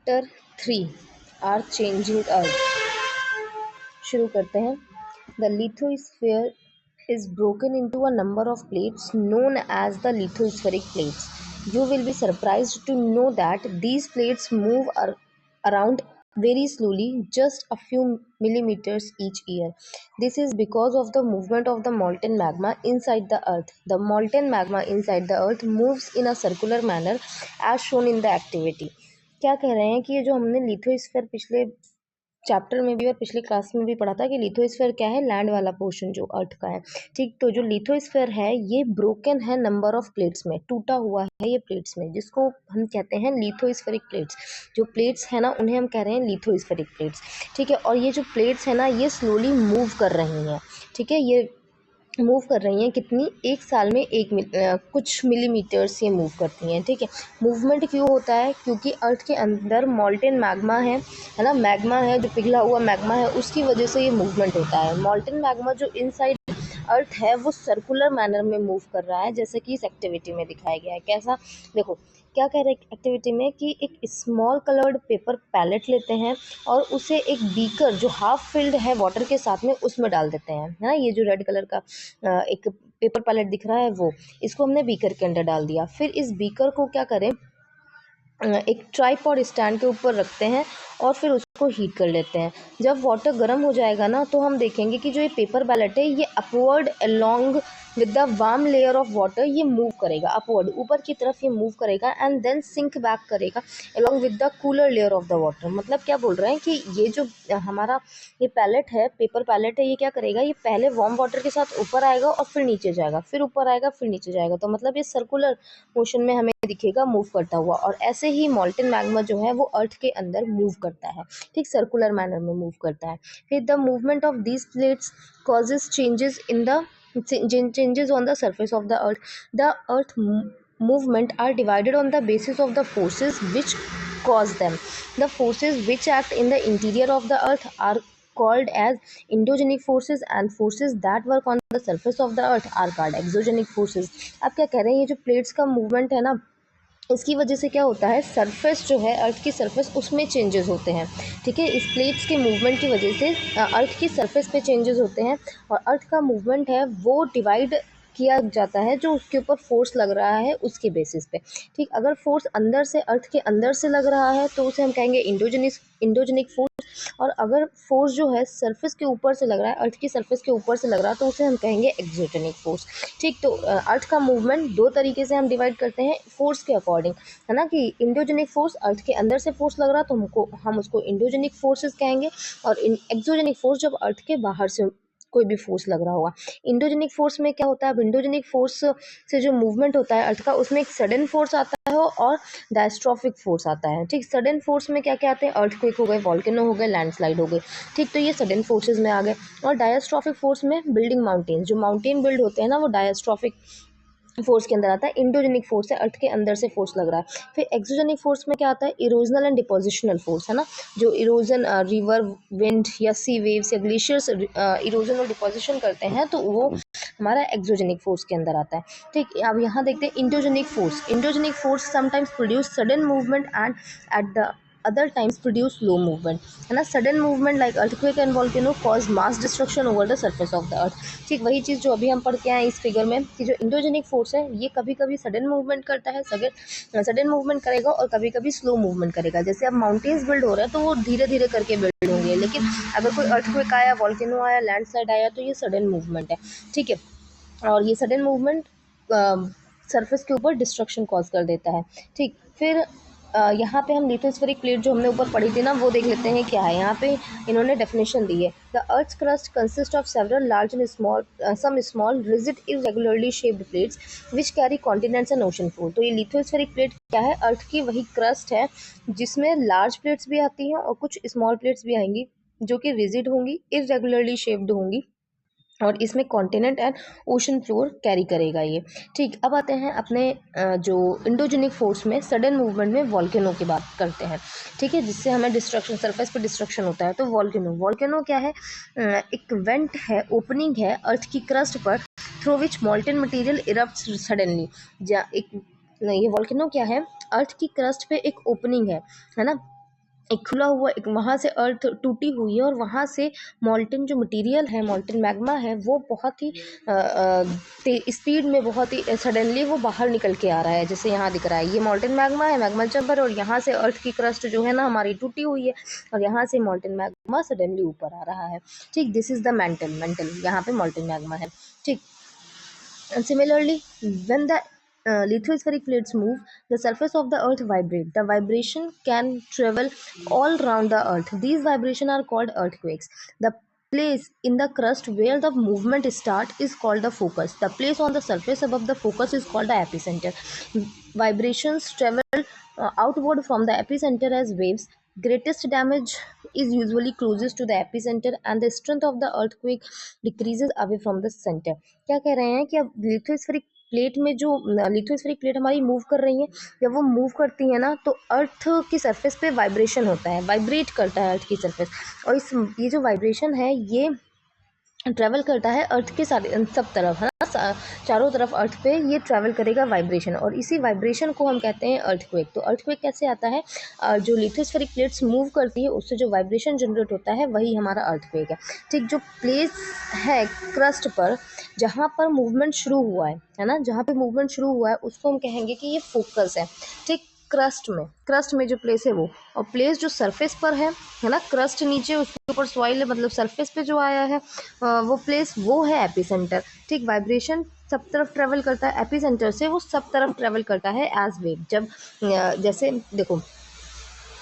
Chapter 3 are changing earth. शुरू करते हैं। The lithosphere is broken into a number of plates known as the lithospheric plates. You will be surprised to know that these plates move around very slowly, just a few millimeters each year. This is because of the movement of the molten magma inside the earth. The molten magma inside the earth moves in a circular manner as shown in the activity. क्या कह रहे हैं कि ये जो हमने lithosphere पिछले chapter में भी और पिछले क्लास में भी पढ़ा था कि लिथोस्फीयर क्या है, लैंड वाला पोर्शन जो अर्थ का है। ठीक, तो जो लिथोस्फीयर है ये ब्रोकन है नंबर ऑफ प्लेट्स में, टूटा हुआ है ये प्लेट्स में, जिसको हम कहते हैं लिथोस्फेरिक प्लेट्स। जो प्लेट्स है ना उन्हें हम कह रहे हैं लिथोस्फेरिक प्लेट्स। ठीक है, और ये जो प्लेट्स है ना ये स्लोली मूव कर रही हैं। ठीक है, ये मूव कर रही हैं कितनी, एक साल में कुछ मिलीमीटर्स ये मूव करती हैं। ठीक है, मूवमेंट क्यों होता है? क्योंकि अर्थ के अंदर मॉल्टेन मैग्मा है ना, मैग्मा है जो पिघला हुआ मैग्मा है, उसकी वजह से ये मूवमेंट होता है। मॉल्टेन मैग्मा जो इनसाइड अर्थ है वो सर्कुलर मैनर में मूव कर रहा है, जैसे कि इस एक्टिविटी में दिखाया गया है। कैसा, देखो क्या कह रहे हैं एक्टिविटी में कि एक स्मॉल कलर्ड पेपर पैलेट लेते हैं और उसे एक बीकर जो हाफ फिल्ड है वाटर के साथ में उसमें डाल देते हैं, है ना। ये जो रेड कलर का एक पेपर पैलेट दिख रहा है वो, इसको हमने बीकर के अंदर डाल दिया। फिर इस बीकर को क्या करें, एक ट्राइपॉड स्टैंड के ऊपर रखते हैं और फिर उसको हीट कर लेते हैं। जब वाटर गर्म हो जाएगा ना तो हम देखेंगे कि जो ये पेपर पैलेट है ये upward along with the warm layer of water ये मूव करेगा, अपवर्ड ऊपर की तरफ ये मूव करेगा एंड देन सिंक बैक करेगा along with the cooler layer of the water. मतलब क्या बोल रहे हैं कि ये जो हमारा ये पैलेट है, पेपर पैलेट है, ये क्या करेगा, ये पहले वार्म वाटर के साथ ऊपर आएगा और फिर नीचे जाएगा, फिर ऊपर आएगा फिर नीचे जाएगा। तो मतलब ये सर्कुलर मोशन में हमें दिखेगा मूव करता हुआ। और ऐसे ही मॉल्टेन मैग्मा जो है वो अर्थ के अंदर मूव करता है, ठीक, सर्कुलर मैनर में मूव करता है। फिर the movement of these plates causes changes on the surface of the earth. The earth movement are divided on the basis of the forces which cause them. The forces which act in the interior of the earth are called as endogenic forces and forces that work on the surface of the earth are called exogenic forces. अब क्या कह रहे हैं, ये जो plates का movement है ना इसकी वजह से क्या होता है, सरफेस जो है अर्थ की सरफेस उसमें चेंजेस होते हैं। ठीक है, इस प्लेट्स के मूवमेंट की वजह से अर्थ की सरफेस पे चेंजेस होते हैं और अर्थ का मूवमेंट है वो डिवाइड किया जाता है जो उसके ऊपर फोर्स लग रहा है उसके बेसिस पे। ठीक, अगर फोर्स अंदर से अर्थ के अंदर से लग रहा है तो उसे हम कहेंगे इंडोजेनिक फोर्स, और अगर फोर्स जो है सरफेस के ऊपर से लग रहा है, अर्थ की सरफेस के ऊपर से लग रहा है, तो उसे हम कहेंगे एक्सोजेनिक फोर्स। ठीक, तो अर्थ का मूवमेंट दो तरीके से हम डिवाइड करते हैं फोर्स के अकॉर्डिंग, है ना, कि इंडोजेनिक फोर्स अर्थ के अंदर से फोर्स लग रहा है तो हम उसको इंडोजेनिक फोर्सेस कहेंगे, और एक्सोजेनिक फोर्स जब अर्थ के बाहर से कोई भी फोर्स लग रहा होगा। इंडोजेनिक फोर्स में क्या होता है, इंडोजेनिक फोर्स से जो मूवमेंट होता है अर्थ का उसमें एक सडन फोर्स आता है और डायस्ट्रॉफिक फोर्स आता है। ठीक, सडन फोर्स में क्या क्या आते हैं, अर्थक्वेक हो गए, वॉल्केनो हो गए, लैंडस्लाइड हो गए। ठीक, तो ये सडन फोर्सेज में आ गए। और डायस्ट्रॉफिक फोर्स में बिल्डिंग माउंटेन, जो माउंटेन बिल्ड होते हैं ना वो डायस्ट्रॉफिक फोर्स के अंदर आता है। इंडोजेनिक फोर्स है, अर्थ के अंदर से फोर्स लग रहा है। फिर एक्सोजेनिक फोर्स में क्या आता है, इरोजनल एंड डिपोजिशनल फोर्स, है ना, जो इरोजन रिवर विंड या सी वेव्स या ग्लेशियर्स इरोजन और डिपोजिशन करते हैं तो वो हमारा एक्सोजेनिक फोर्स के अंदर आता है। ठीक, अब यहाँ देखते हैं endogenic force sometimes produce sudden movement and at the other times produce slow movement, है ना। Sudden movement like earthquake and volcano cause mass destruction over the surface of the earth. ठीक, वही चीज़ जो अभी हम पढ़ के आए इस फिगर में कि जो इंडोजेनिक फोर्स है ये कभी कभी सडन मूवमेंट करता है, सडन मूवमेंट करेगा और कभी कभी स्लो मूवमेंट करेगा। जैसे अब माउंटेन्स बिल्ड हो रहे हैं तो वो धीरे धीरे करके बिल्ड होंगे, लेकिन अगर कोई अर्थक्वेक आया, वॉल्केनो आया, लैंडस्लाइड आया तो ये सडन मूवमेंट है। ठीक है, और ये सडन मूवमेंट सरफेस के ऊपर डिस्ट्रक्शन कॉज कर देता है। ठीक, फिर यहाँ पे हम लिथोस्फेरिक प्लेट जो हमने ऊपर पढ़ी थी ना वो देख लेते हैं क्या है। यहाँ पे इन्होंने डेफिनेशन दी है, the earth's crust consist of several large and some small rigid irregularly shaped plates which carry continents and ocean floor. तो ये लिथोस्फेरिक प्लेट क्या है, अर्थ की वही क्रस्ट है जिसमें लार्ज प्लेट्स भी आती हैं और कुछ स्मॉल प्लेट्स भी आएंगी जो कि रिजिड होंगी, इरेगुलरली शेप्ड होंगी और इसमें continent and ocean floor carry करेगा ये। ठीक, अब आते हैं अपने जो इंडोजेनिक फोर्स में सडन मूवमेंट में वॉल्केनो की बात करते हैं। ठीक है, जिससे हमें डिस्ट्रक्शन, सरफेस पर डिस्ट्रक्शन होता है। तो वॉल्केनो क्या है, एक वेंट है, ओपनिंग है अर्थ की क्रस्ट पर through which molten material erupts suddenly. ये वॉल्केनो क्या है, अर्थ की क्रस्ट पे एक ओपनिंग है ना, एक खुला हुआ एक वहाँ से अर्थ टूटी हुई है और वहाँ से मॉल्टन जो मटेरियल है, मॉल्टन मैग्मा है, वो बहुत ही स्पीड में बहुत ही सडनली वो बाहर निकल के आ रहा है, जैसे यहाँ दिख रहा है। ये मॉल्टन मैग्मा है, मैग्मा चैम्बर, और यहाँ से अर्थ की क्रस्ट जो है ना हमारी टूटी हुई है और यहाँ से मॉल्टन मैग्मा सडनली ऊपर आ रहा है। ठीक, दिस इज द मेंटल यहाँ पे मॉल्टन मैग्मा है। ठीक, and similarly, when the lithospheric plates move, the surface of the earth vibrate. The vibration can travel all around the earth. These vibrations are called earthquakes. The place in the crust where the movement start is called the focus. The place on the surface above the focus is called the epicenter. Vibrations travel outward from the epicenter as waves. Greatest damage is usually closest to the epicenter and the strength of the earthquake decreases away from the center. क्या कह रहे हैं कि अब lithospheric plate में जो lithospheric plate हमारी move कर रही है, जब वो मूव करती है ना तो अर्थ की सरफेस पे वाइब्रेशन होता है, वाइब्रेट करता है अर्थ की सरफेस, और ये जो वाइब्रेशन है ये ट्रैवल करता है अर्थ के सारे सब तरफ, है ना, चारों तरफ अर्थ पे ये ट्रैवल करेगा वाइब्रेशन, और इसी वाइब्रेशन को हम कहते हैं अर्थक्वेक। तो अर्थक्वेक कैसे आता है? जो लिथोस्फेरिक प्लेट्स मूव करती है उससे जो वाइब्रेशन जनरेट होता है वही हमारा अर्थक्वेक है। ठीक, जो प्लेस है क्रस्ट पर जहाँ पर मूवमेंट शुरू हुआ है ना, जहाँ पे मूवमेंट शुरू हुआ है उसको हम कहेंगे कि ये फोकस है। ठीक, क्रस्ट में जो प्लेस है वो, और प्लेस जो सरफेस पर है ना, क्रस्ट नीचे उसके ऊपर सॉइल है, मतलब सरफेस पे जो आया है वो प्लेस वो है एपिसेंटर। ठीक, वाइब्रेशन सब तरफ ट्रेवल करता है, एपिसेंटर से वो सब तरफ ट्रेवल करता है एज वेव। जब जैसे देखो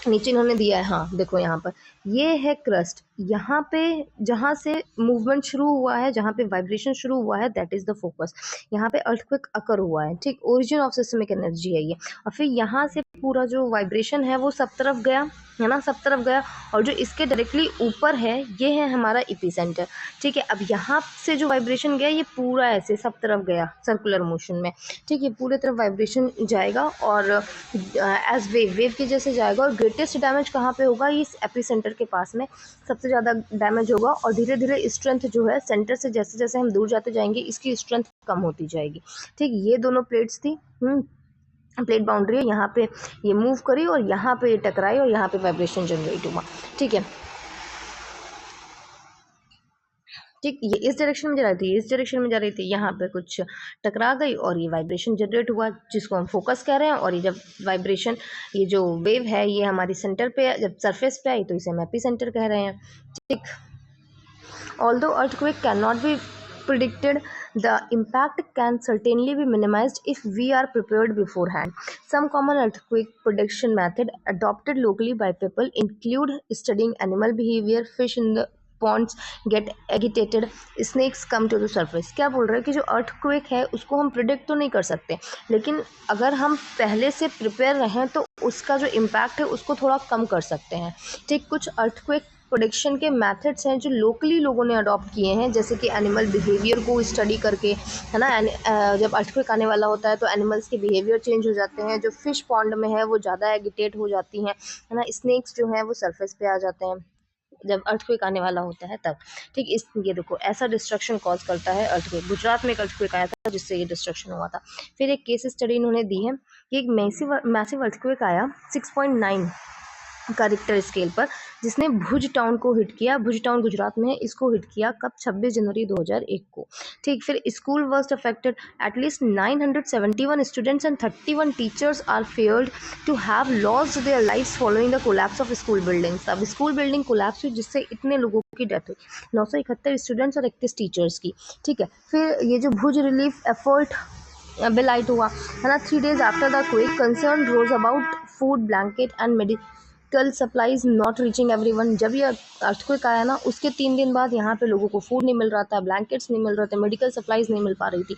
नीचे इन्होंने दिया है, हाँ देखो यहाँ पर ये है क्रस्ट, यहाँ पे जहाँ से मूवमेंट शुरू हुआ है, जहाँ पे वाइब्रेशन शुरू हुआ है, दैट इज द फोकस। यहाँ पे अर्थक्वेक अकर हुआ है। ठीक, ओरिजिन ऑफ सिस्टमिक एनर्जी है ये, और फिर यहाँ से पूरा जो वाइब्रेशन है वो सब तरफ गया, है ना, सब तरफ गया, और जो इसके डायरेक्टली ऊपर है ये है हमारा एपिसेंटर। ठीक है, अब यहाँ से जो वाइब्रेशन गया ये पूरा ऐसे सब तरफ गया सर्कुलर मोशन में। ठीक है, पूरे तरफ वाइब्रेशन जाएगा और एज वेव के जैसे जाएगा, और ग्रेटेस्ट डैमेज कहाँ पे होगा? इस एपिसेंटर के पास में सबसे ज़्यादा डैमेज होगा, और धीरे धीरे स्ट्रेंथ जो है सेंटर से जैसे जैसे हम दूर जाते जाएंगे इसकी स्ट्रेंथ कम होती जाएगी। ठीक, ये दोनों प्लेट्स थी, प्लेट बाउंड्री है, यहाँ पे ये मूव करी और यहाँ पे ये टकराई और यहाँ पे वाइब्रेशन जनरेट हुआ। ठीक है, ठीक, ये इस डायरेक्शन में जा रही थी, इस डायरेक्शन में जा रही थी, यहाँ पे कुछ टकरा गई और ये वाइब्रेशन जनरेट हुआ जिसको हम फोकस कह रहे हैं, और ये जब वाइब्रेशन ये जो वेव है ये हमारी सेंटर पे जब सरफेस पे आई तो इसे हम एपिसेंटर कह रहे हैं। ठीक, although earthquake cannot be predicted, the impact can certainly be minimized if we are prepared beforehand. Some common earthquake prediction method adopted locally by people include studying animal behavior, fish in the ponds get agitated, snakes come to the surface। क्या बोल रहे हैं कि जो earthquake है उसको हम predict तो नहीं कर सकते, लेकिन अगर हम पहले से प्रिपेयर रहें तो उसका जो इम्पैक्ट है उसको थोड़ा कम कर सकते हैं। ठीक, कुछ अर्थक्वेक प्रोडिक्शन के मेथड्स हैं जो लोकली लोगों ने अडॉप्ट किए हैं, जैसे कि एनिमल बिहेवियर को स्टडी करके, है ना, जब अर्थक्वेक आने वाला होता है तो एनिमल्स के बिहेवियर चेंज हो जाते हैं, जो फिश पॉन्ड में है वो ज़्यादा एगिटेट हो जाती हैं, है ना, स्नेक्स जो हैं वो सरफेस पे आ जाते हैं जब अर्थक्वेक आने वाला होता है तब। ठीक, इस ये देखो ऐसा डिस्ट्रक्शन कॉज करता है अर्थक्वेक। गुजरात में एक अर्थक्वेक आया था जिससे ये डिस्ट्रक्शन हुआ था। फिर एक केस स्टडी इन्होंने दी है कि एक मैसिव अर्थक्वेक आया 6.9 का रिक्टर स्केल पर, जिसने भुज टाउन को हिट किया। भुज टाउन गुजरात में है, इसको हिट किया कब? 26 जनवरी 2001 को। ठीक, फिर school worst affected, at least 971 students and 31 teachers are feared to have lost their lives following the collapse of school buildings. अब स्कूल बिल्डिंग कोलैप्स हुई जिससे इतने लोगों की डेथ हुई, 971 स्टूडेंट्स और 31 टीचर्स की। ठीक है, फिर ये जो भुज रिलीफ एफर्ट बेलाइट हुआ, है ना, 3 days after the quake concern rose about food, blanket and medical supplies not reaching everyone. जब ये अर्थक्वेक आया ना उसके 3 दिन बाद यहाँ पे लोगों को फूड नहीं मिल रहा था, ब्लैंकेट्स नहीं मिल रहे थे, मेडिकल सप्लाईज नहीं मिल पा रही थी।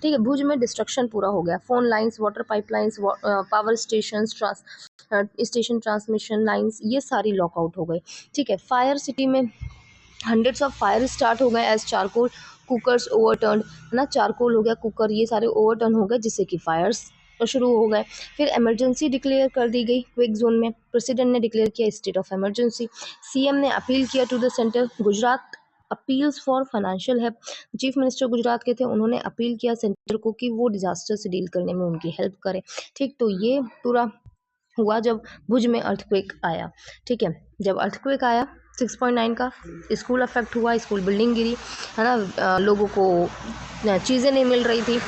ठीक है, भुज में डिस्ट्रक्शन पूरा हो गया, phone lines, water pipelines, power station, transmission lines ये सारी लॉकआउट हो गई। ठीक है, फायर सिटी में हंड्रेड्स ऑफ फायर स्टार्ट हो गए एज चारकोल कुकर्स ओवरटर्न, है ना, चारकोल हो गया, कुकर ये सारे ओवरटर्न हो गए जिससे कि फायर्स शुरू हो गए। फिर इमरजेंसी डिक्लेयर कर दी गई क्विक जोन में, प्रेसिडेंट ने डिक्लेयर किया स्टेट ऑफ इमरजेंसी, सीएम ने अपील किया to the centre, Gujarat appeals for financial help, chief minister Gujarat के थे, उन्होंने अपील किया सेंटर को कि वो डिजास्टर से डील करने में उनकी हेल्प करे। ठीक, तो ये पूरा हुआ जब भुज में अर्थक्वेक आया। ठीक है, जब अर्थक्वेक आया 6.9 का, स्कूल अफेक्ट हुआ, स्कूल बिल्डिंग गिरी, है ना, लोगों को चीज़ें नहीं मिल रही थी,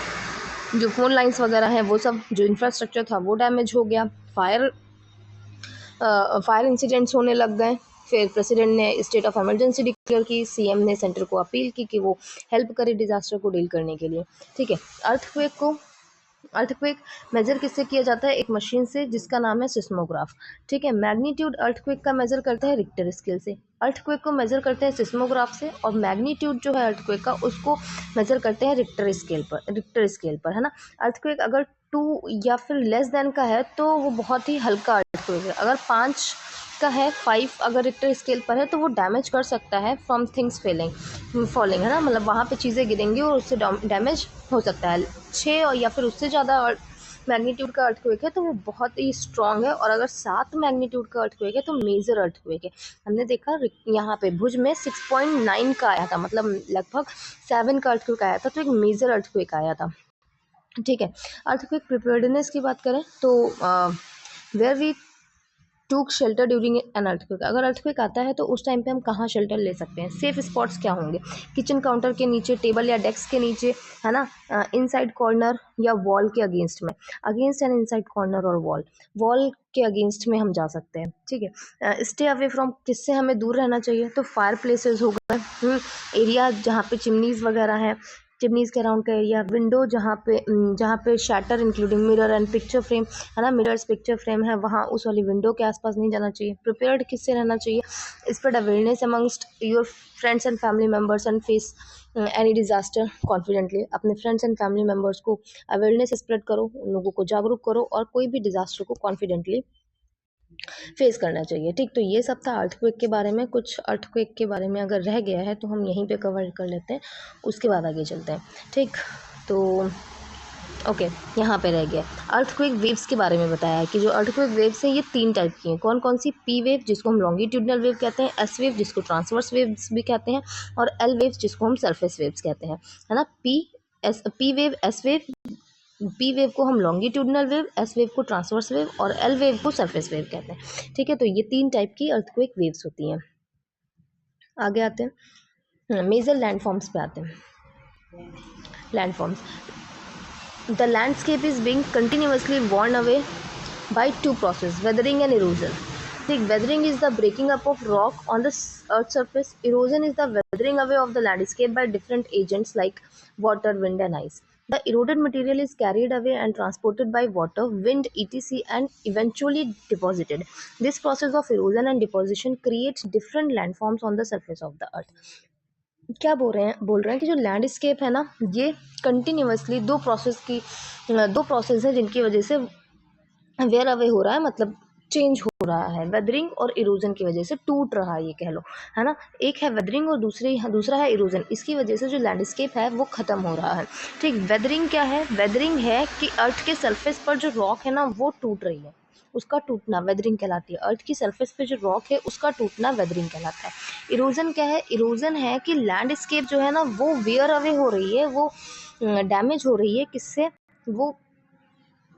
जो फ़ोन लाइंस वगैरह हैं वो सब, जो इंफ्रास्ट्रक्चर था वो डैमेज हो गया, फायर इंसिडेंट्स होने लग गए। फिर प्रेसिडेंट ने स्टेट ऑफ इमरजेंसी डिक्लेयर की, सीएम ने सेंटर को अपील की कि वो हेल्प करे डिजास्टर को डील करने के लिए। ठीक है, अर्थक्वेक मेजर किससे किया जाता है? एक मशीन से जिसका नाम है सिस्मोग्राफ। ठीक है, मैग्नीट्यूड अर्थक्वेक का मेजर करते हैं रिक्टर स्केल से, अर्थक्वेक को मेजर करते हैं सिस्मोग्राफ से, और मैग्नीट्यूड जो है अर्थक्वेक का उसको मेजर करते हैं रिक्टर स्केल पर, है ना। अर्थक्वेक अगर 2 या फिर लेस देन का है तो वो बहुत ही हल्का अर्थक्वेक है। अगर 5 का है, 5 अगर रिक्टर स्केल पर है तो वो डैमेज कर सकता है फ्रॉम थिंग्स फॉलिंग, है ना, मतलब वहाँ पे चीज़ें गिरेंगी और उससे डैमेज हो सकता है। 6 और या फिर उससे ज़्यादा मैग्नीट्यूड का अर्थक्वेक है तो वो बहुत ही स्ट्रॉन्ग है, और अगर 7 मैग्नीट्यूड का अर्थक्वेक है तो मेजर अर्थक्वेक है। हमने देखा यहाँ पे भुज में 6.9 का आया था, मतलब लगभग 7 का अर्थक्वेक आया था, तो एक मेजर अर्थक्वेक आया था। ठीक है, अर्थक्वेक प्रिपेयर्डनेस की बात करें तो where we took shelter during an earthquake. अगर अर्थक्वेक आता है तो उस टाइम पे हम कहाँ शेल्टर ले सकते हैं? सेफ स्पॉट्स क्या होंगे? किचन काउंटर के नीचे, टेबल या डेस्क के नीचे, है ना, इनसाइड कॉर्नर या वॉल के अगेंस्ट में, अगेंस्ट एंड इनसाइड कॉर्नर और वॉल के अगेंस्ट में हम जा सकते हैं। ठीक है, स्टे अवे फ्रॉम, किससे हमें दूर रहना चाहिए? तो फायर प्लेसेस हो गए, एरिया जहाँ पे चिमनीज वगैरह हैं, चिमनीज के अराउंड का एरिया, विंडो जहाँ पे shatter including mirror and picture frame, है ना, मिरर्स पिक्चर फ्रेम है, वहाँ उस वाली विंडो के आसपास नहीं जाना चाहिए। प्रिपेयर्ड किससे रहना चाहिए? Spread awareness amongst your friends and family members and face any disaster confidently. अपने फ्रेंड्स एंड फैमिली मेम्बर्स को अवेयरनेस स्प्रेड करो, उन लोगों को जागरूक करो, और कोई भी डिजास्टर को कॉन्फिडेंटली फेस करना चाहिए। ठीक, तो ये सब था अर्थक्वेक के बारे में। कुछ अर्थक्वेक के बारे में अगर रह गया है तो हम यहीं पे कवर कर लेते हैं, उसके बाद आगे चलते हैं। ठीक, तो ओके, यहाँ पे रह गया अर्थक्वेक वेव्स के बारे में बताया है कि जो अर्थक्वेक वेव्स हैं ये 3 टाइप की हैं। कौन कौन सी? पी वेव जिसको हम लॉन्गिट्यूडनल वेव कहते हैं, एस वेव जिसको ट्रांसवर्स वेव्स भी कहते हैं, और एल वेव्स जिसको हम सरफेस वेव्स कहते हैं, है ना। P wave, S wave, P wave को हम लॉन्गिट्यूडनल वेव, एस वेव को ट्रांसवर्स वेव, और एल वेव को सरफेस वेव कहते हैं। ठीक है, तो ये 3 टाइप की अर्थक्वेक वेव्स होती हैं। आगे आते हैं, मेजर लैंडफॉर्म्स पे आते हैं। Landforms, the landscape is being continuously worn away by 2 process, weathering and erosion. The weathering is the breaking up of rock on the earth's surface. Erosion is the weathering away of the landscape by different agents like water, wind and ice. The eroded material is carried away and transported by water, wind, etc. and eventually deposited. This process of erosion and deposition creates different landforms on the surface of the earth. क्या बोल रहे हैं कि जो landscape है ना, ये continuously दो प्रोसेस है जिनकी वजह से वेयर अवे हो रहा है, मतलब चेंज हो रहा है। वेदरिंग और इरोजन की वजह से टूट रहा है, ये कह लो, है ना। एक है वेदरिंग और दूसरा है इरोजन। इसकी वजह से जो लैंडस्केप है वो ख़त्म हो रहा है। ठीक, वेदरिंग क्या है? वेदरिंग है कि अर्थ के सरफेस पर जो रॉक है ना वो टूट रही है, उसका टूटना वेदरिंग कहलाती है। अर्थ की सरफेस पे जो रॉक है उसका टूटना वेदरिंग कहलाता है। इरोजन क्या है? इरोजन है कि लैंडस्केप जो है ना वो वेयर अवे हो रही है, वो डैमेज हो रही है। किससे? वो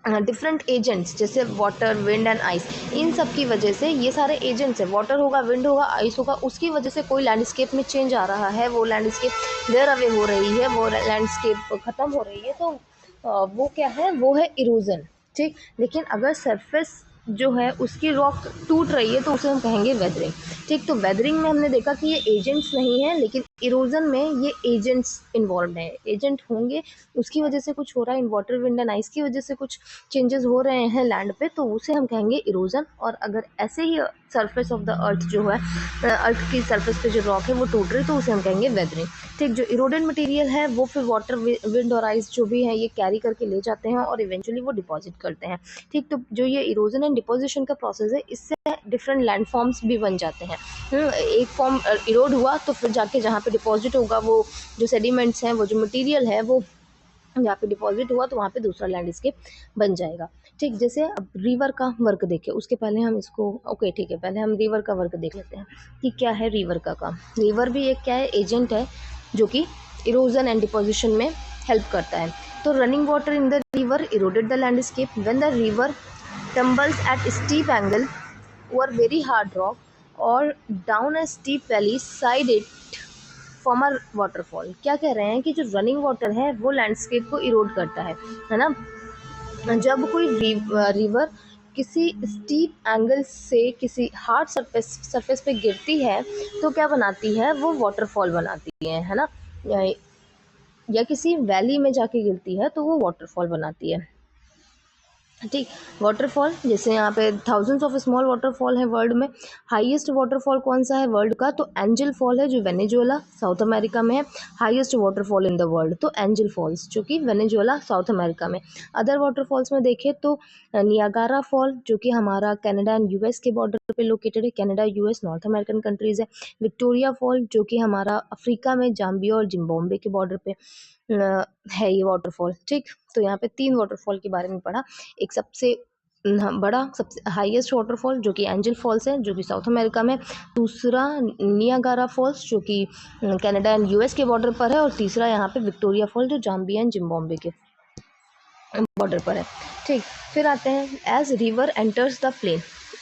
डिफरेंट एजेंट्स जैसे वाटर, विंड एंड आइस, इन सब की वजह से, ये सारे एजेंट्स है, वाटर होगा, विंड होगा, आइस होगा, उसकी वजह से कोई लैंडस्केप में चेंज आ रहा है, वो लैंडस्केप वेयर अवे हो रही है, वो लैंडस्केप ख़त्म हो रही है, तो वो क्या है? वो है इरोजन। ठीक, लेकिन अगर सरफेस जो है उसकी रॉक टूट रही है तो उसे हम कहेंगे वेदरिंग। ठीक, तो वेदरिंग में हमने देखा कि ये एजेंट्स नहीं है, लेकिन इरोजन में ये एजेंट्स इन्वॉल्व है, एजेंट होंगे, उसकी वजह से कुछ हो रहा है, in water, wind and ice की वजह से कुछ चेंजेस हो रहे हैं लैंड पे, तो उसे हम कहेंगे इरोजन। और अगर ऐसे ही सरफेस ऑफ द अर्थ जो है, अर्थ की सरफेस पे जो रॉक है वो टूट रही, तो उसे हम कहेंगे वेदरिंग। ठीक, जो इरोडेड मटेरियल है वो फिर वाटर, विंड और आइस जो भी है ये कैरी करके ले जाते हैं और इवेंचुअली वो डिपॉजिट करते हैं। ठीक, तो जो ये इरोजन एंड डिपोजिशन का प्रोसेस है, इससे डिफरेंट लैंडफॉर्म्स भी बन जाते हैं। एक फॉर्म इरोड हुआ तो फिर जाके जहाँ पे डिपॉजिट होगा, वो जो सेडिमेंट्स हैं, वो जो मटेरियल है, वो जहाँ पे डिपॉजिट हुआ तो वहाँ पे दूसरा लैंडस्केप बन जाएगा। ठीक, जैसे अब रिवर का वर्क देखें, उसके पहले हम इसको ठीक है, पहले हम रिवर का वर्क देख लेते हैं कि क्या है रिवर का काम। रिवर भी एक क्या है? एजेंट है जो कि इरोजन एंड डिपोजिशन में हेल्प करता है। तो running water in the river eroded the landscape. When the river tumbles at steep angle over very hard rock or down a steep valley side it form a waterfall। क्या कह रहे हैं कि जो रनिंग वाटर है वो landscape को इरोड करता है ना। जब कोई रिवर किसी स्टीप एंगल से किसी हार्ड सरफेस पे गिरती है तो क्या बनाती है, वो वाटरफॉल बनाती है ना। या किसी वैली में जाके गिरती है तो वो वाटरफॉल बनाती है। ठीक, वाटरफॉल जैसे यहाँ पे थाउजेंड्स ऑफ स्मॉल वाटरफॉल है वर्ल्ड में। हाईएस्ट वाटरफॉल कौन सा है वर्ल्ड का, तो एंजल फॉल है जो वेनेजुएला साउथ अमेरिका में है। Highest waterfall in the world तो एंजल फॉल्स जो कि वेनेजुएला साउथ अमेरिका में। अदर वाटरफॉल्स में देखें तो नियागारा फॉल जो कि हमारा कनाडा एंड यूएस के बॉर्डर पे लोकेटेड है, Canada US north American countries है। विक्टोरिया फॉल जो कि हमारा अफ्रीका में जाम्बिया और जिम्बाब्वे के बॉर्डर पे है ये वाटरफॉल। ठीक, तो यहाँ पे 3 वाटरफॉल के बारे में पढ़ा। एक सबसे बड़ा सबसे हाईएस्ट वाटरफॉल जो कि एंजल फॉल्स है जो कि साउथ अमेरिका में। दूसरा नियागारा फॉल्स जो कि कनाडा एंड यूएस के बॉर्डर पर है। और तीसरा यहाँ पे विक्टोरिया फॉल जो जाम्बिया एंड जिम्बाब्वे के बॉर्डर पर है। ठीक, फिर आते हैं as river enters the plain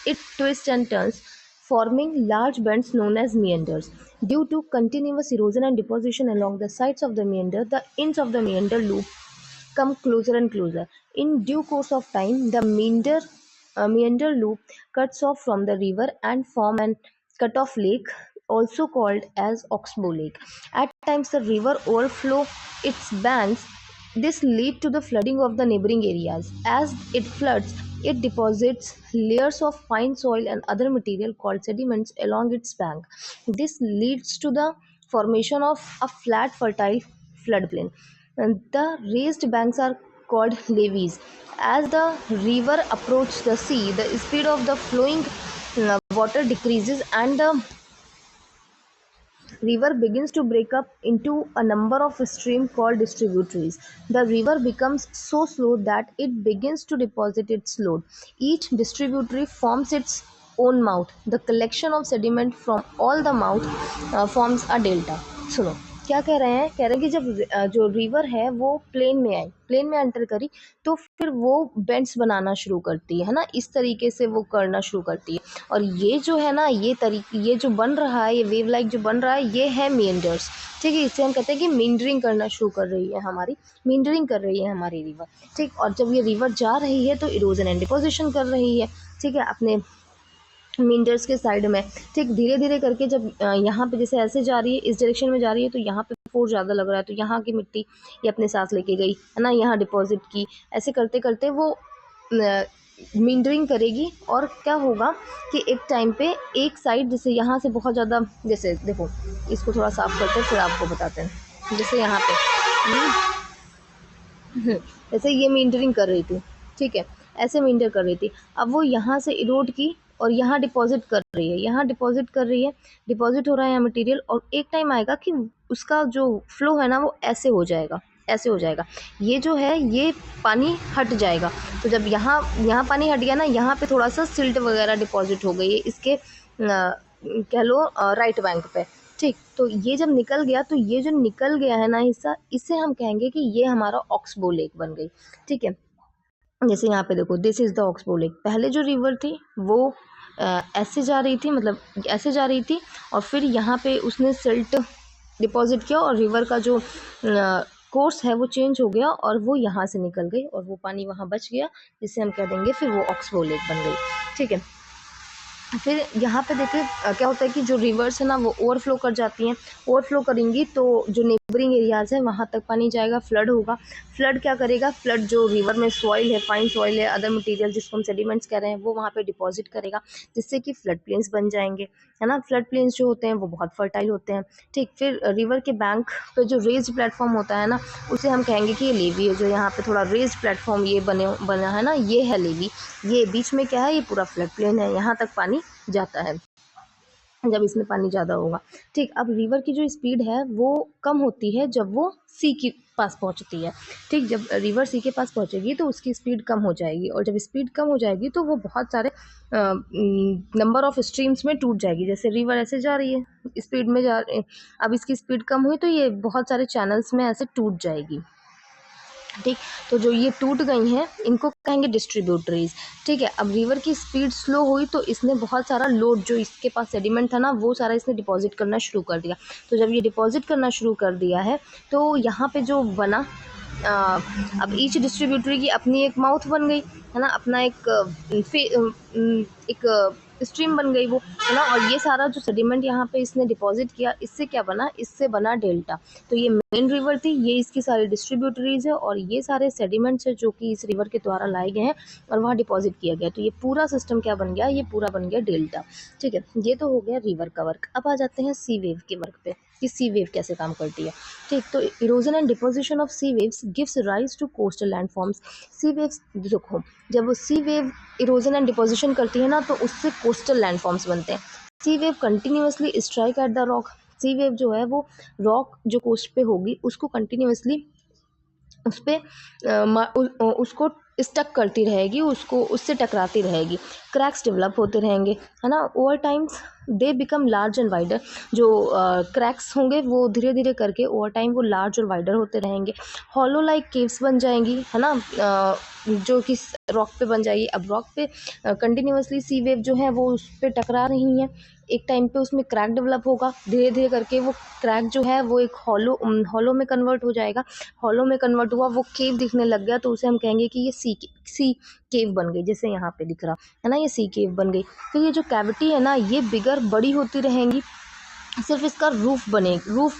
it twist and turns forming large bends known as meanders. Due to continuous erosion and deposition along the sides of the meander, the ends of the meander loop come closer and closer. In due course of time, the meander loop cuts off from the river and form an cut-off lake, also called as Oxbow Lake. At times, the river overflow its banks. This lead to the flooding of the neighboring areas. As it floods, it deposits layers of fine soil and other material called sediments along its bank. This leads to the formation of a flat, fertile floodplain. And the raised banks are called levees. As the river approaches the sea, the speed of the flowing water decreases and the river begins to break up into a number of streams called distributaries. The river becomes so slow that it begins to deposit its load. Each distributary forms its own mouth. The collection of sediment from all the mouth forms a delta. सुनो क्या कह रहे हैं, कह रहे हैं कि जब जो रिवर है वो प्लेन में आई, प्लेन में एंटर करी तो फिर वो बेंड्स बनाना शुरू करती है ना, इस तरीके से वो करना शुरू करती है। और ये जो है ना ये जो बन रहा है, ये वेव लाइक जो बन रहा है, ये है मेंडर्स। ठीक है, इससे हम कहते हैं कि मींडरिंग करना शुरू कर रही है हमारी, मींडरिंग कर रही है हमारी रिवर। ठीक, और जब ये रिवर जा रही है तो इरोजन एंड डिपोजिशन कर रही है। ठीक है, अपने मींडर्स के साइड में। ठीक, धीरे धीरे करके जब यहाँ पे जैसे ऐसे जा रही है, इस डायरेक्शन में जा रही है तो यहाँ पे फोर्स ज़्यादा लग रहा है तो यहाँ की मिट्टी ये अपने साथ लेके गई है ना, यहाँ डिपॉजिट की। ऐसे करते करते वो मींडरिंग करेगी और क्या होगा कि एक टाइम पे एक साइड जैसे यहाँ से बहुत ज़्यादा, जैसे देखो इसको थोड़ा साफ करते हैं फिर आपको बताते हैं। जैसे यहाँ पे जैसे ये मींडरिंग कर रही थी, ठीक है, ऐसे मींडर कर रही थी। अब वो यहाँ से इरोड की और यहाँ डिपॉजिट कर रही है, यहाँ डिपॉजिट कर रही है, डिपॉजिट हो रहा है यहाँ मटेरियल। और एक टाइम आएगा कि उसका जो फ्लो है ना वो ऐसे हो जाएगा, ऐसे हो जाएगा। ये जो है ये पानी हट जाएगा। तो जब यहाँ पानी हट गया ना, यहाँ पे थोड़ा सा सिल्ट वगैरह डिपॉजिट हो गई है इसके कह लो राइट बैंक पे। ठीक, तो ये जब निकल गया तो ये जो निकल गया है ना हिस्सा, इसे हम कहेंगे कि ये हमारा ऑक्सबो लेक बन गई। ठीक है, जैसे यहाँ पे देखो this is the oxbow lake. पहले जो रिवर थी वो ऐसे जा रही थी, मतलब ऐसे जा रही थी और फिर यहाँ पे उसने सिल्ट डिपॉजिट किया और रिवर का जो कोर्स है वो चेंज हो गया और वो यहाँ से निकल गई और वो पानी वहाँ बच गया, जिससे हम कह देंगे फिर वो ऑक्सबो लेक बन गई। ठीक है, फिर यहाँ पे देखिए क्या होता है कि जो रिवर्स है ना वो ओवरफ्लो कर जाती हैं। ओवरफ्लो करेंगी तो जो नेबरिंग एरियाज़ हैं वहाँ तक पानी जाएगा, फ्लड होगा। फ्लड क्या करेगा, फ्लड जो रिवर में सॉइल है, फाइन सॉइल है, अदर मटेरियल जिसको हम सेडिमेंट्स कह रहे हैं, वो वहाँ पे डिपॉजिट करेगा, जिससे कि फ्लड प्लेन्स बन जाएंगे, है ना। फ्लड प्लेन्स जो होते हैं वो बहुत फर्टाइल होते हैं। ठीक, फिर रिवर के बैंक पे जो रेज्ड प्लेटफॉर्म होता है ना, उसे हम कहेंगे कि ये लेवी है। जो यहाँ पे थोड़ा रेज्ड प्लेटफॉर्म ये बना है ना, ये है लेवी। ये बीच में क्या है, ये पूरा फ्लड प्लेन है, यहाँ तक पानी जाता है जब इसमें पानी ज़्यादा होगा। ठीक, अब रिवर की जो स्पीड है वो कम होती है जब वो सी के पास पहुंचती है। ठीक, जब रिवर सी के पास पहुंचेगी तो उसकी स्पीड कम हो जाएगी और जब स्पीड कम हो जाएगी तो वो बहुत सारे नंबर ऑफ स्ट्रीम्स में टूट जाएगी। जैसे रिवर ऐसे जा रही है, स्पीड में अब इसकी स्पीड कम हुई तो ये बहुत सारे चैनल्स में ऐसे टूट जाएगी। ठीक। तो जो ये टूट गई हैं इनको कहेंगे डिस्ट्रीब्यूटरीज। ठीक है, अब रिवर की स्पीड स्लो हुई तो इसने बहुत सारा लोड जो इसके पास सेडिमेंट था ना वो सारा इसने डिपॉजिट करना शुरू कर दिया। तो जब ये डिपॉजिट करना शुरू कर दिया है तो यहाँ पे जो बना अब ईच डिस्ट्रीब्यूटरी की अपनी एक माउथ बन गई है ना, अपना एक स्ट्रीम बन गई वो, है ना। और ये सारा जो सेडिमेंट यहाँ पे इसने डिपॉजिट किया इससे क्या बना, इससे बना डेल्टा। तो ये मेन रिवर थी, ये इसकी सारी डिस्ट्रीब्यूटरीज है और ये सारे सेडिमेंट्स है जो कि इस रिवर के द्वारा लाए गए हैं और वहाँ डिपॉजिट किया गया। तो ये पूरा सिस्टम क्या बन गया, ये पूरा बन गया डेल्टा। ठीक है, ये तो हो गया रिवर का वर्क। अब आ जाते हैं सी वेव के वर्क पे कि सी वेव कैसे काम करती है। ठीक, तो erosion and deposition of sea waves gives rise to coastal landforms. Sea waves देखो, जब sea wave erosion and deposition करती है ना तो उससे कोस्टल लैंडफॉर्म्स बनते हैं। Sea wave continuously strike at the rock. Sea wave जो है वो रॉक जो कोस्ट पे होगी उसको कंटिन्यूसली उस पर उसको स्टक करती रहेगी, उसको उससे टकराती रहेगी, क्रैक्स डेवलप होते रहेंगे, है ना। Over times they become large and wider. जो क्रैक्स होंगे वो धीरे धीरे करके ओवर टाइम वो लार्ज और वाइडर होते रहेंगे। हॉलो लाइक केव्स बन जाएंगी, है ना, जो कि रॉक पे बन जाएगी। अब रॉक पे कंटिन्यूसली सी वेव जो है वो उस पर टकरा रही हैं, एक टाइम पे उसमें क्रैक डेवलप होगा, धीरे धीरे करके वो क्रैक जो है वो एक हॉलो में कन्वर्ट हो जाएगा। हॉलो में कन्वर्ट हुआ, वो केव दिखने लग गया तो उसे हम कहेंगे कि ये सी केव बन गई, जैसे यहाँ पे दिख रहा है ना, ये सी केव बन गई। तो ये जो कैविटी है ना ये बिगर बड़ी होती रहेंगी, सिर्फ इसका रूफ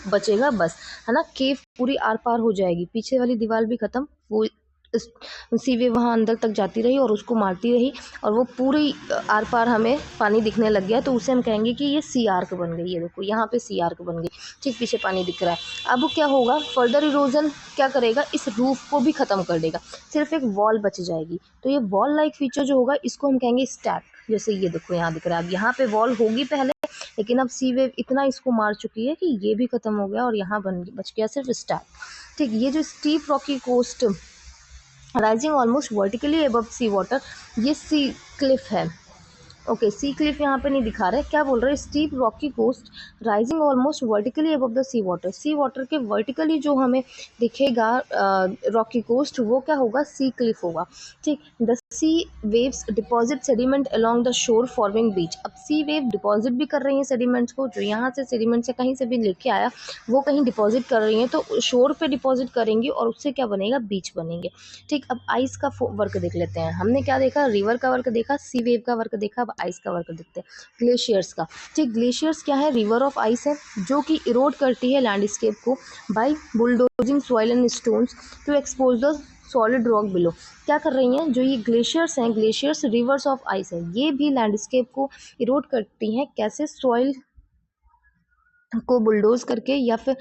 बचेगा बस, है ना। केव पूरी आर पार हो जाएगी, पीछे वाली दीवार भी खत्म, वो सी वेव वहाँ अंदर तक जाती रही और उसको मारती रही और वो पूरी आर पार हमें पानी दिखने लग गया तो उसे हम कहेंगे कि ये सी आर्क बन गई। ये देखो यहाँ पे सी आर्क बन गई, ठीक, पीछे पानी दिख रहा है। अब क्या होगा, फर्दर इरोजन क्या करेगा, इस रूफ को भी ख़त्म कर देगा, सिर्फ एक वॉल बच जाएगी। तो ये वॉल लाइक फीचर जो होगा इसको हम कहेंगे स्टैक। जैसे ये देखो यहाँ दिख रहा है, अब यहाँ पे वॉल होगी पहले, लेकिन अब सी वेव इतना इसको मार चुकी है कि ये भी खत्म हो गया और यहाँ बच गया सिर्फ स्टैक। ठीक, ये जो steep rocky coast rising almost vertically above sea water, ये सी क्लिफ है। ओके, सी क्लिफ यहाँ पे नहीं दिखा रहे, क्या बोल रहे हैं, steep rocky coast rising almost vertically above the sea water के वर्टिकली जो हमें दिखेगा रॉकी कोस्ट वो क्या होगा, सी क्लिफ होगा। ठीक, the sea waves deposit sediment along the shore forming beach. अब सी वेव डिपॉजिट भी कर रही हैं सेडिमेंट्स को, जो यहाँ से सेडिमेंट से कहीं से भी लेके आया वो कहीं डिपॉजिट कर रही हैं, तो शोर पे डिपॉजिट करेंगी और उससे क्या बनेगा, बीच बनेंगे। ठीक, अब आइस का वर्क देख लेते हैं। हमने क्या देखा, रिवर का वर्क देखा, सी वेव का वर्क देखा, अब आइस का वर्क देखते हैं, ग्लेशियर्स का। ठीक, ग्लेशियर्स क्या है, रिवर ऑफ आइस है जो कि इरोड करती है लैंडस्केप को by bulldozing soil and stones to expose the solid rock below. क्या कर रही हैं, जो ये ग्लेशियर्स हैं, ग्लेशियर्स रिवर्स ऑफ आइस है, ये भी लैंडस्केप को इरोड करती हैं। कैसे, सॉइल को बुलडोज करके या फिर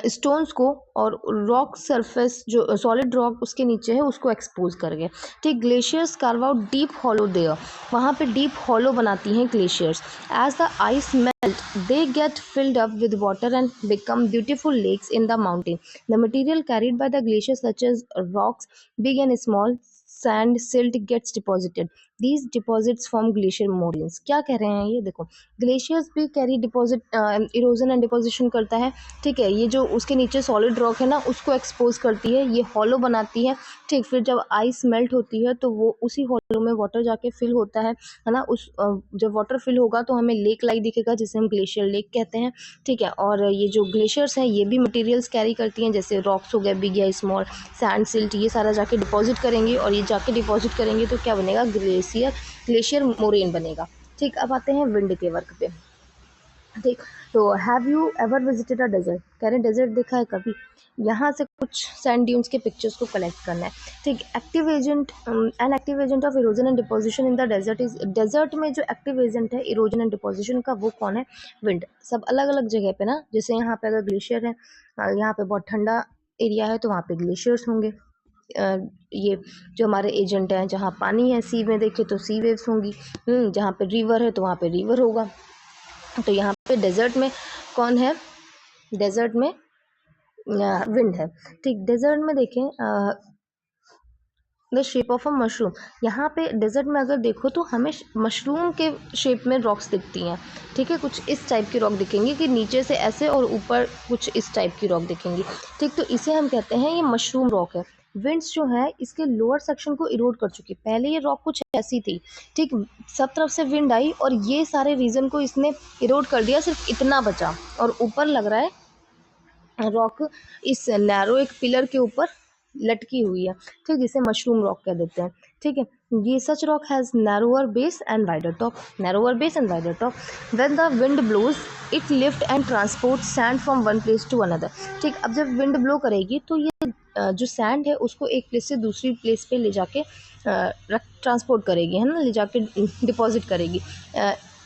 स्टोन्स को और रॉक सरफेस जो सॉलिड रॉक उसके नीचे है उसको एक्सपोज करके। ठीक, glaciers carve out deep hollow there, वहाँ पे डीप हॉलो बनाती हैं glaciers. As the ice melt they get filled up with water and become beautiful lakes in the mountain. The material carried by the glaciers such as rocks big and small, sand, silt gets deposited, these deposits from glacier moraines. क्या कह रहे हैं ये देखो, glaciers भी carry deposit erosion and deposition करता है। ठीक है, ये जो उसके नीचे सॉलिड रॉक है ना उसको एक्सपोज करती है, ये हॉलो बनाती है। ठीक, फिर जब आइस मेल्ट होती है तो वो उसी हॉलो में वाटर जाके फिल होता है ना। जब वाटर फिल होगा तो हमें लेक लाइक दिखेगा जिसे हम ग्लेशियर लेक कहते हैं। ठीक है, और ये जो ग्लेशियर्स हैं ये भी मटेरियल्स कैरी करती हैं, जैसे रॉक्स हो गए बिग या स्मॉल, सैंड, सिल्ट, ये सारा जाके डिपॉजिट करेंगे और ये जाके डिपॉजिट करेंगे तो क्या बनेगा, ग्लेशियर मोरेन बनेगा। ठीक, अब आते हैं विंड के वर्क पे। ठीक, तो have you ever visited a desert, कह रहे डेजर्ट देखा है कभी, यहाँ से कुछ सैंड ड्यून्स के पिक्चर्स को कलेक्ट करना है। ठीक, active agent, an active agent of erosion and deposition in the desert is, desert में जो एक्टिव एजेंट है इरोजन एंड डिपोजिशन का वो कौन है, विंड। सब अलग अलग जगह पे ना, जैसे यहाँ पे अगर ग्लेशियर है, यहाँ पे बहुत ठंडा एरिया है तो वहाँ पे ग्लेशियर्स होंगे। ये जो हमारे एजेंट हैं, जहाँ पानी है सी में देखे तो सी वेव्स होंगी, जहाँ पे रिवर है तो वहाँ पे रिवर होगा। तो यहाँ पे डेजर्ट में कौन है, डेजर्ट में विंड है। ठीक, डेजर्ट में देखें the shape of a mushroom, यहाँ पे डेजर्ट में अगर देखो तो हमें मशरूम के शेप में रॉक्स दिखती हैं। ठीक है, कुछ इस टाइप की रॉक दिखेंगी कि नीचे से ऐसे और ऊपर कुछ इस टाइप की रॉक दिखेंगी। ठीक, तो इसे हम कहते हैं ये मशरूम रॉक है। विंड्स जो है इसके लोअर सेक्शन को इरोड कर चुकी। पहले ये रॉक कुछ ऐसी थी, ठीक, सब तरफ से विंड आई और ये सारे रीजन को इसने इरोड कर दिया, सिर्फ इतना बचा और ऊपर लग रहा है रॉक इस नैरो एक पिलर के ऊपर लटकी हुई है, ठीक, जिसे मशरूम रॉक कह देते हैं। ठीक है, ये such rock has narrower base and wider top, narrower base and wider top. When the wind blows it lift and transport sand from one place to another. ठीक, अब जब विंड ब्लो करेगी तो ये जो सैंड है उसको एक प्लेस से दूसरी प्लेस पे ले जाके ट्रांसपोर्ट करेगी, है ना, ले जाके डिपॉजिट करेगी।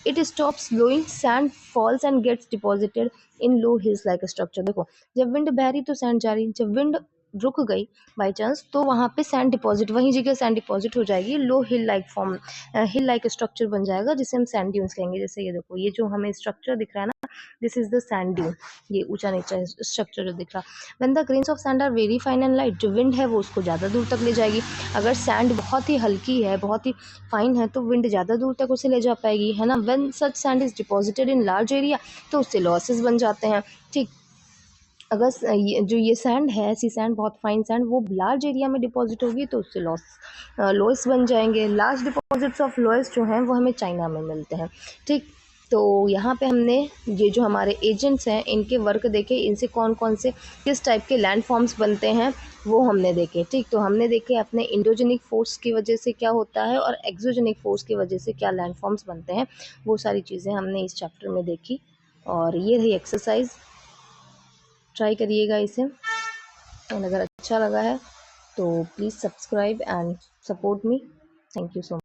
It stops blowing, sand falls and gets deposited in low hills like structure. देखो, जब विंड बह रही तो सैंड जा रही, जब विंड रुक गई बाई चांस तो वहाँ पे सैंड डिपॉजिट, वहीं जगह सैंड डिपॉजिट हो जाएगी, लो हिल लाइक फॉर्म, हिल लाइक स्ट्रक्चर बन जाएगा जिसे हम सैंड ड्यून्स कहेंगे। जैसे ये देखो, ये जो हमें स्ट्रक्चर दिख रहा है ना, this is the sand dune, ये ऊंचा नीचा स्ट्रक्चर जो दिख रहा। When the grains of sand are very fine and light, जो विंड है वो उसको ज़्यादा दूर तक ले जाएगी। अगर सैंड बहुत ही हल्की है, बहुत ही फाइन है, तो विंड ज़्यादा दूर तक उसे ले जा पाएगी, है ना। When such sand is deposited in large area तो उससे लॉसेस बन जाते हैं। ठीक, अगर ये सैंड है, ऐसी सैंड बहुत फाइन सैंड, वो लार्ज एरिया में डिपॉजिट होगी तो उससे लॉस बन जाएंगे। लार्ज डिपॉजिट्स ऑफ लॉस जो हैं वो हमें चाइना में मिलते हैं। ठीक, तो यहाँ पे हमने ये जो हमारे एजेंट्स हैं इनके वर्क देखे, इनसे कौन कौन से किस टाइप के लैंड फॉर्म्स बनते हैं वो हमने देखे। ठीक, तो हमने देखे अपने इंडोजेनिक फोर्स की वजह से क्या होता है और एक्सोजेनिक फोर्स की वजह से क्या लैंड फॉर्म्स बनते हैं, वो सारी चीज़ें हमने इस चैप्टर में देखी। और ये रही एक्सरसाइज, ट्राई करिएगा इसे, एंड अगर अच्छा लगा है तो please subscribe and support me. Thank you so much.